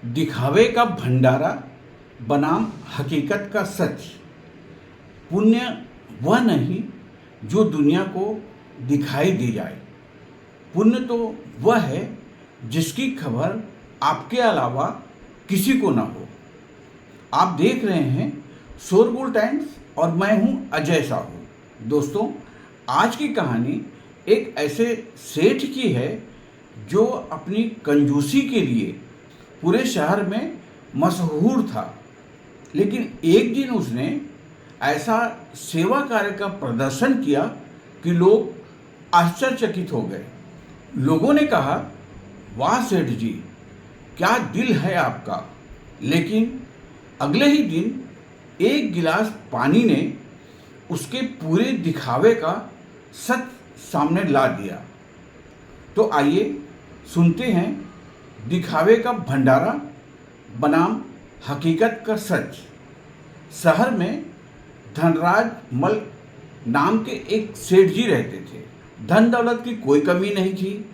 दिखावे का भंडारा बनाम हकीकत का सच। पुण्य वह नहीं जो दुनिया को दिखाई दी जाए। पुण्य तो वह है जिसकी खबर आपके अलावा किसी को ना हो। आप देख रहे हैं शोरगुल टाइम्स और मैं हूं अजय साहू। दोस्तों, आज की कहानी एक ऐसे सेठ की है जो अपनी कंजूसी के लिए पूरे शहर में मशहूर था। लेकिन एक दिन उसने ऐसा सेवा कार्य का प्रदर्शन किया कि लोग आश्चर्यचकित हो गए। लोगों ने कहा, वाह सेठ जी, क्या दिल है आपका। लेकिन अगले ही दिन एक गिलास पानी ने उसके पूरे दिखावे का सच सामने ला दिया। तो आइए सुनते हैं दिखावे का भंडारा बनाम हकीकत का सच। शहर में धनराज मल नाम के एक सेठ जी रहते थे। धन दौलत की कोई कमी नहीं थी।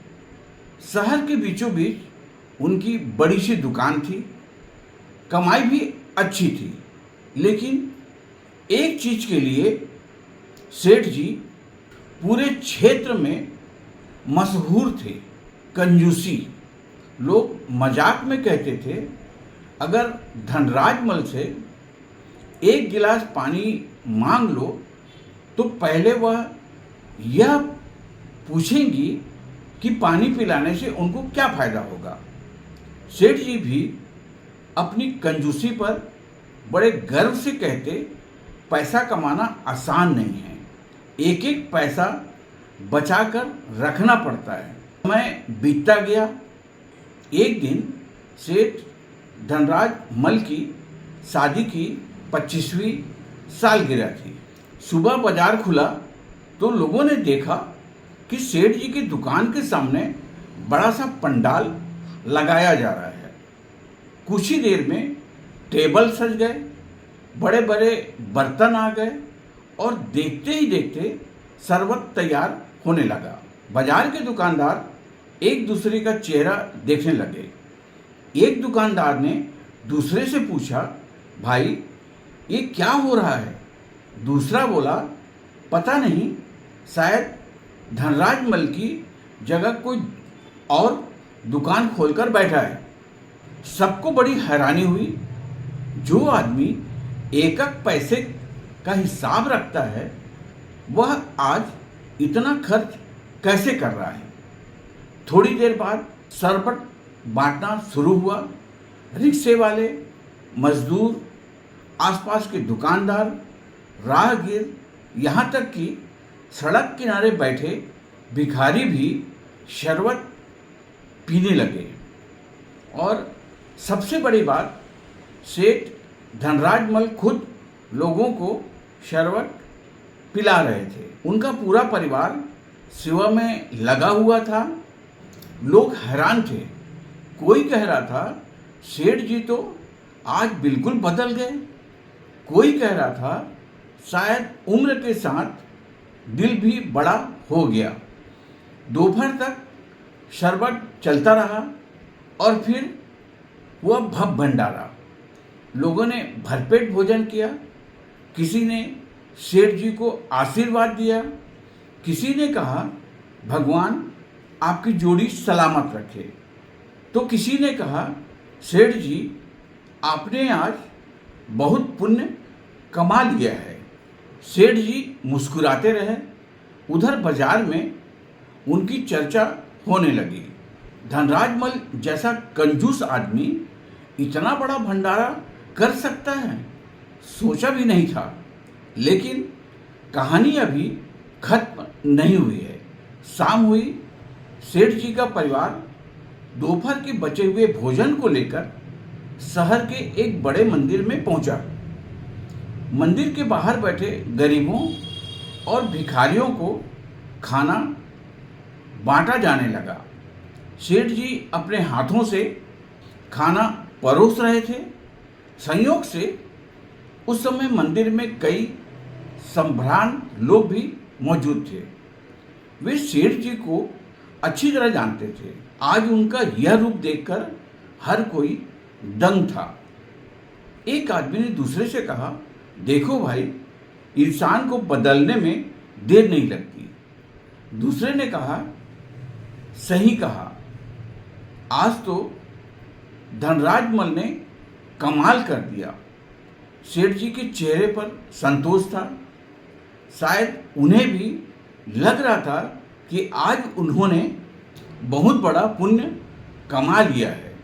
शहर के बीचों बीच उनकी बड़ी सी दुकान थी। कमाई भी अच्छी थी। लेकिन एक चीज के लिए सेठ जी पूरे क्षेत्र में मशहूर थे, कंजूसी। लोग मजाक में कहते थे, अगर धनराज मल से एक गिलास पानी मांग लो तो पहले वह यह पूछेंगी कि पानी पिलाने से उनको क्या फायदा होगा। सेठ जी भी अपनी कंजूसी पर बड़े गर्व से कहते, पैसा कमाना आसान नहीं है, एक एक पैसा बचाकर रखना पड़ता है। समय बीतता गया। एक दिन सेठ धनराज मल की शादी की 25वीं सालगिरह थी। सुबह बाजार खुला तो लोगों ने देखा कि सेठ जी की दुकान के सामने बड़ा सा पंडाल लगाया जा रहा है। कुछ ही देर में टेबल सज गए, बड़े बड़े बर्तन आ गए और देखते ही देखते शरबत तैयार होने लगा। बाजार के दुकानदार एक दूसरे का चेहरा देखने लगे। एक दुकानदार ने दूसरे से पूछा, भाई ये क्या हो रहा है। दूसरा बोला, पता नहीं, शायद धनराज मल की जगह कोई और दुकान खोलकर बैठा है। सबको बड़ी हैरानी हुई। जो आदमी एक एक पैसे का हिसाब रखता है वह आज इतना खर्च कैसे कर रहा है। थोड़ी देर बाद शरबत बांटना शुरू हुआ। रिक्शे वाले, मजदूर, आसपास के दुकानदार, राहगीर, यहाँ तक कि सड़क किनारे बैठे भिखारी भी शरबत पीने लगे। और सबसे बड़ी बात, सेठ धनराज मल खुद लोगों को शरबत पिला रहे थे। उनका पूरा परिवार सेवा में लगा हुआ था। लोग हैरान थे। कोई कह रहा था, सेठ जी तो आज बिल्कुल बदल गए। कोई कह रहा था, शायद उम्र के साथ दिल भी बड़ा हो गया। दोपहर तक शरबत चलता रहा और फिर हुआ भव भंडारा। लोगों ने भरपेट भोजन किया। किसी ने सेठ जी को आशीर्वाद दिया। किसी ने कहा, भगवान आपकी जोड़ी सलामत रखे। तो किसी ने कहा, सेठ जी आपने आज बहुत पुण्य कमा लिया है। सेठ जी मुस्कुराते रहे। उधर बाजार में उनकी चर्चा होने लगी। धनराज मल जैसा कंजूस आदमी इतना बड़ा भंडारा कर सकता है, सोचा भी नहीं था। लेकिन कहानी अभी खत्म नहीं हुई है। शाम हुई। सेठ जी का परिवार दोपहर के बचे हुए भोजन को लेकर शहर के एक बड़े मंदिर में पहुंचा। मंदिर के बाहर बैठे गरीबों और भिखारियों को खाना बांटा जाने लगा। सेठ जी अपने हाथों से खाना परोस रहे थे। संयोग से उस समय मंदिर में कई संभ्रांत लोग भी मौजूद थे। वे सेठ जी को अच्छी तरह जानते थे। आज उनका यह रूप देखकर हर कोई दंग था। एक आदमी ने दूसरे से कहा, देखो भाई, इंसान को बदलने में देर नहीं लगती। दूसरे ने कहा, सही कहा, आज तो धनराज मल ने कमाल कर दिया। सेठ जी के चेहरे पर संतोष था। शायद उन्हें भी लग रहा था कि आज उन्होंने बहुत बड़ा पुण्य कमा लिया है।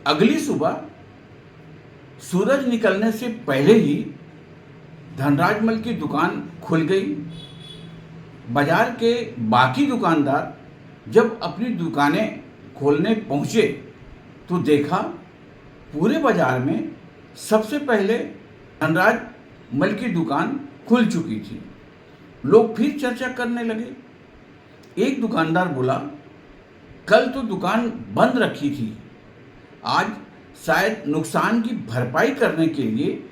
अगली सुबह सूरज निकलने से पहले ही धनराज मल की दुकान खुल गई। बाजार के बाकी दुकानदार जब अपनी दुकानें खोलने पहुंचे तो देखा पूरे बाजार में सबसे पहले धनराज मल की दुकान खुल चुकी थी। लोग फिर चर्चा करने लगे। एक दुकानदार बोला, कल तो दुकान बंद रखी थी, आज शायद नुकसान की भरपाई करने के लिए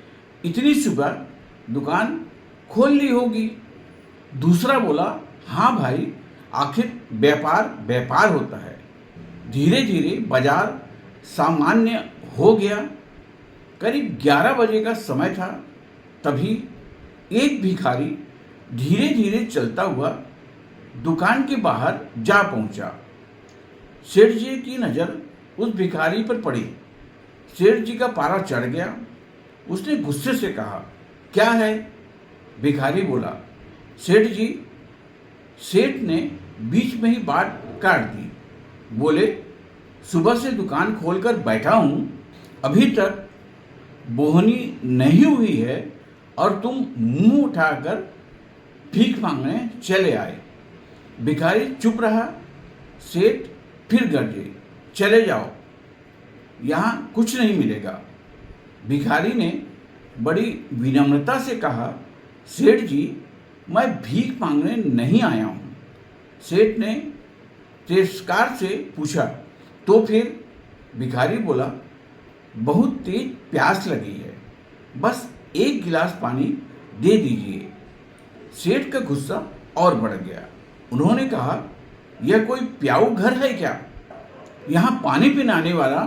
इतनी सुबह दुकान खोल ली होगी। दूसरा बोला, हाँ भाई, आखिर व्यापार व्यापार होता है। धीरे धीरे बाजार सामान्य हो गया। करीब 11 बजे का समय था। तभी एक भिखारी धीरे धीरे चलता हुआ दुकान के बाहर जा पहुंचा। सेठ जी की नज़र उस भिखारी पर पड़ी। सेठ जी का पारा चढ़ गया। उसने गुस्से से कहा, क्या है? भिखारी बोला, सेठ जी। सेठ ने बीच में ही बात काट दी। बोले, सुबह से दुकान खोलकर बैठा हूं, अभी तक बोहनी नहीं हुई है और तुम मुंह उठाकर भीख मांगने चले आए। भिखारी चुप रहा। सेठ फिर गरजे, चले जाओ, यहाँ कुछ नहीं मिलेगा। भिखारी ने बड़ी विनम्रता से कहा, सेठ जी, मैं भीख मांगने नहीं आया हूँ। सेठ ने तिरस्कार से पूछा, तो फिर? भिखारी बोला, बहुत तेज प्यास लगी है, बस एक गिलास पानी दे दीजिए। सेठ का गुस्सा और बढ़ गया। उन्होंने कहा, यह कोई प्याऊ घर है क्या? यहाँ पानी पिलाने वाला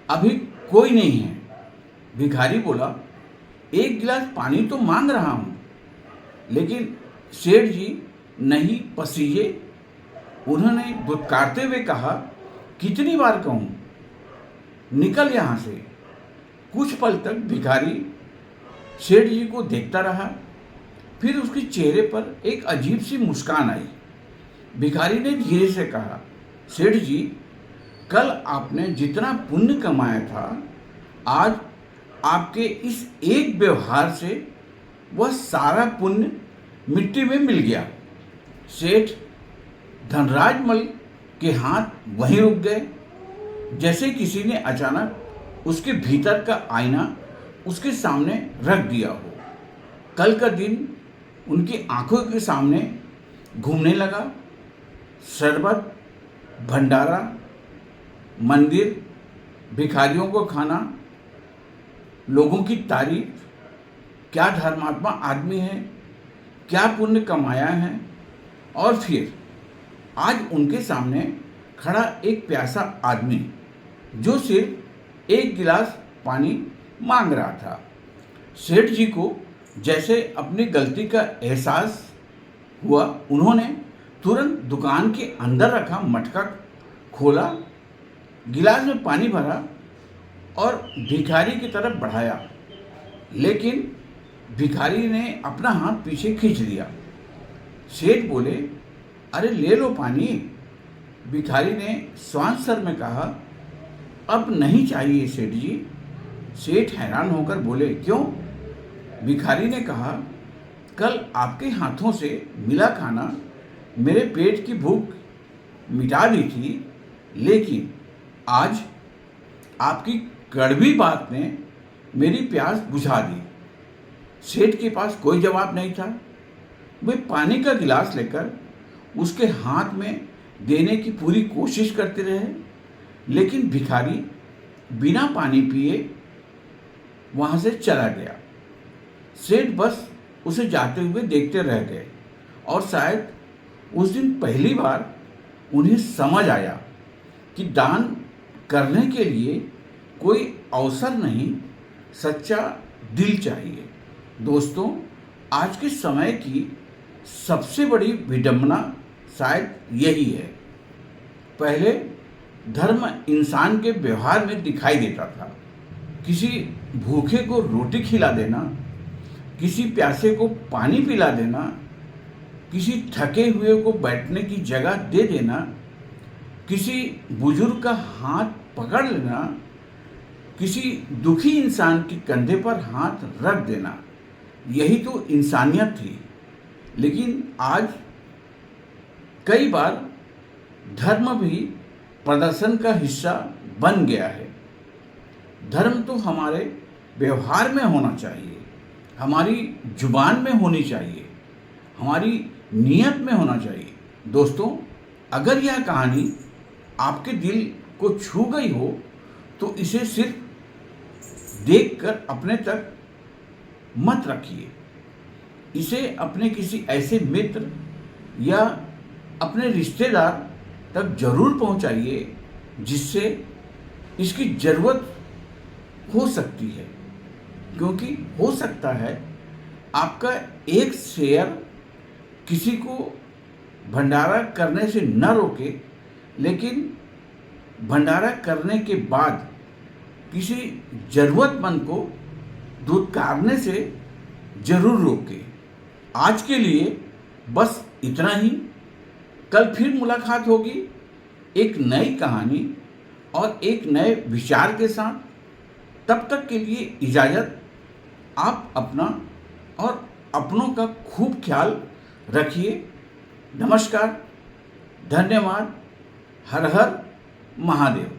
अभी कोई नहीं है। भिखारी बोला, एक गिलास पानी तो मांग रहा हूँ। लेकिन सेठ जी नहीं पसीजे। उन्होंने दुत्कारते हुए कहा, कितनी बार कहूँ, निकल यहाँ से। कुछ पल तक भिखारी सेठ जी को देखता रहा। फिर उसके चेहरे पर एक अजीब सी मुस्कान आई। भिखारी ने धीरे से कहा, सेठ जी, कल आपने जितना पुण्य कमाया था, आज आपके इस एक व्यवहार से वह सारा पुण्य मिट्टी में मिल गया। सेठ धनराज मल के हाथ वहीं रुक गए, जैसे किसी ने अचानक उसके भीतर का आईना उसके सामने रख दिया हो। कल का दिन उनकी आंखों के सामने घूमने लगा। शरबत, भंडारा, मंदिर, भिखारियों को खाना, लोगों की तारीफ, क्या धर्मात्मा आदमी है, क्या पुण्य कमाया है। और फिर आज उनके सामने खड़ा एक प्यासा आदमी जो सिर्फ एक गिलास पानी मांग रहा था। सेठ जी को जैसे अपनी गलती का एहसास हुआ। उन्होंने तुरंत दुकान के अंदर रखा मटका खोला, गिलास में पानी भरा और भिखारी की तरफ बढ़ाया। लेकिन भिखारी ने अपना हाथ पीछे खींच लिया। सेठ बोले, अरे ले लो पानी। भिखारी ने श्वास स्वर में कहा, अब नहीं चाहिए सेठ जी। सेठ हैरान होकर बोले, क्यों? भिखारी ने कहा, कल आपके हाथों से मिला खाना मेरे पेट की भूख मिटा दी थी, लेकिन आज आपकी कड़वी बात ने मेरी प्यास बुझा दी। सेठ के पास कोई जवाब नहीं था। वे पानी का गिलास लेकर उसके हाथ में देने की पूरी कोशिश करते रहे, लेकिन भिखारी बिना पानी पिए वहाँ से चला गया। सेठ बस उसे जाते हुए देखते रह गए और शायद उस दिन पहली बार उन्हें समझ आया कि दान करने के लिए कोई अवसर नहीं, सच्चा दिल चाहिए। दोस्तों, आज के समय की सबसे बड़ी विडंबना शायद यही है। पहले धर्म इंसान के व्यवहार में दिखाई देता था। किसी भूखे को रोटी खिला देना, किसी प्यासे को पानी पिला देना, किसी थके हुए को बैठने की जगह दे देना, किसी बुजुर्ग का हाथ पकड़ लेना, किसी दुखी इंसान के कंधे पर हाथ रख देना, यही तो इंसानियत थी। लेकिन आज कई बार धर्म भी प्रदर्शन का हिस्सा बन गया है। धर्म तो हमारे व्यवहार में होना चाहिए, हमारी जुबान में होनी चाहिए, हमारी नियत में होना चाहिए। दोस्तों, अगर यह कहानी आपके दिल को छू गई हो तो इसे सिर्फ देखकर अपने तक मत रखिए। इसे अपने किसी ऐसे मित्र या अपने रिश्तेदार तक जरूर पहुंचाइए जिससे इसकी ज़रूरत हो सकती है, क्योंकि हो सकता है आपका एक शेयर किसी को भंडारा करने से न रोके, लेकिन भंडारा करने के बाद किसी ज़रूरतमंद को दुत्कारने से जरूर रोके। आज के लिए बस इतना ही। कल फिर मुलाकात होगी एक नई कहानी और एक नए विचार के साथ। तब तक के लिए इजाज़त। आप अपना और अपनों का खूब ख्याल रखिए। नमस्कार, धन्यवाद। हर हर महादेव।